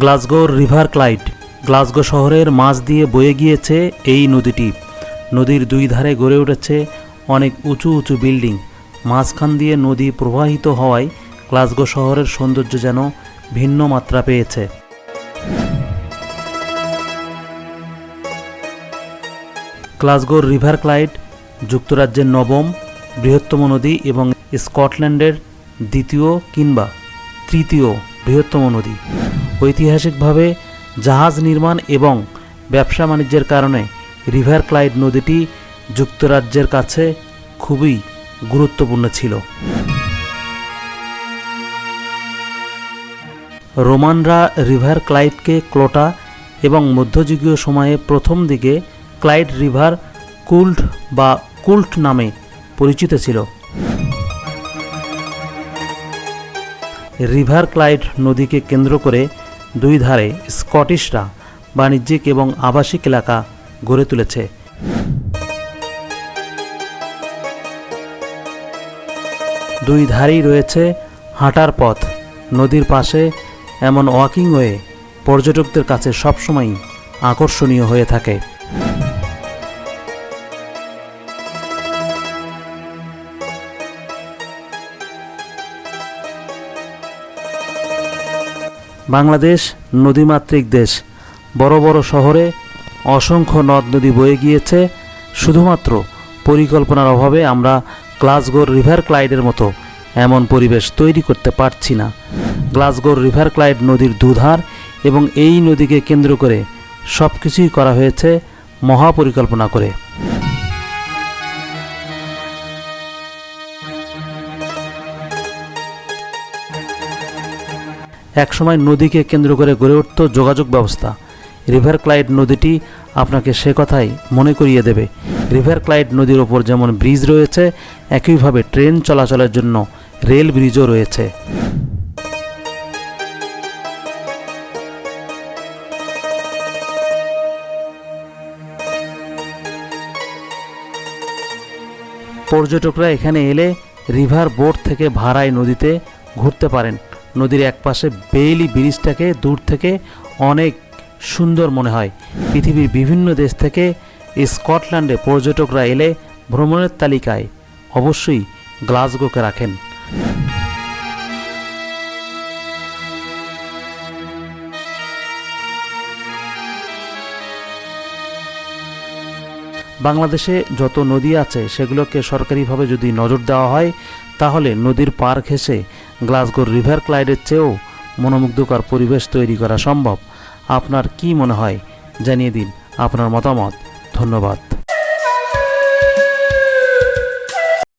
গ্লাসগোর river Clyde. Glasgow শহরের মাঝ দিয়ে বয়ে গিয়েছে এই নদীটি। নদীর দুই ধারে গড়ে উঠেছে অনেক উঁচু উঁচু বিল্ডিং। মাঝখান দিয়ে নদী প্রবাহিত হওয়ায় গ্লাসগো শহরের সৌন্দর্য যেন ভিন্ন মাত্রা পেয়েছে। গ্লাসগোর রিভার ক্লাইড যুক্তরাজ্যের নবম বৃহত্তম নদী এবং স্কটল্যান্ডের দ্বিতীয় কিংবা তৃতীয় বৃহত্তম নদী। ঐতিহাসিকভাবে জাহাজ নির্মাণ এবং ব্যবসা বাণিজ্যের কারণে রিভার ক্লাইড নদীটি যুক্তরাজ্যের কাছে খুবই গুরুত্বপূর্ণ ছিল। রোমানরা রিভার ক্লাইডকে ক্লোটা এবং মধ্যযুগীয় সময়ে প্রথম দিকে ক্লাইড রিভার কুল্ট বা কুল্ট নামে পরিচিত ছিল। রিভার ক্লাইড নদীকে কেন্দ্র করে দুই ধারে স্কটিশরা বাণিজ্যিক এবং আবাসিক এলাকা গড়ে তুলেছে। দুই ধারেই রয়েছে হাঁটার পথ। নদীর পাশে এমন ওয়াকিং ওয়ে পর্যটকদের কাছে সবসময়ই আকর্ষণীয় হয়ে থাকে। বাংলাদেশ নদীমাতৃক দেশ। বড় বড় শহরে অসংখ্য নদ নদী বয়ে গিয়েছে। শুধুমাত্র পরিকল্পনার অভাবে আমরা গ্লাসগোর রিভার ক্লাইডের মতো এমন পরিবেশ তৈরি করতে পারছি না। গ্লাসগোর রিভার ক্লাইড নদীর দুধার এবং এই নদীকে কেন্দ্র করে সব কিছুই করা হয়েছে মহাপরিকল্পনা করে। একসময় নদীকে কেন্দ্র করে গড়ে উঠত যোগাযোগ ব্যবস্থা। রিভার ক্লাইড নদীটি আপনাকে সে কথাই মনে করিয়ে দেবে। রিভার ক্লাইড নদীর ওপর যেমন ব্রিজ রয়েছে, একইভাবে ট্রেন চলাচলের জন্য রেল ব্রিজও রয়েছে। পর্যটকরা এখানে এলে রিভার বোট থেকে ভাড়ায় নদীতে ঘুরতে পারেন। নদীর একপাশে বেইলি ব্রিজটাকে দূর থেকে অনেক সুন্দর মনে হয়। পৃথিবীর বিভিন্ন দেশ থেকে স্কটল্যান্ডে পর্যটকরা এলে ভ্রমণের তালিকায় অবশ্যই গ্লাসগোকে রাখেন। বাংলাদেশে যত নদী আছে সেগুলোকে সরকারিভাবে যদি নজর দেওয়া হয় তাহলে নদীর পার ঘেঁষে গ্লাসগোর রিভার ক্লাইডের চেয়েও মনোমুগ্ধকর পরিবেশ তৈরি করা সম্ভব। আপনার কি মনে হয় জানিয়ে দিন আপনার মতামত। ধন্যবাদ।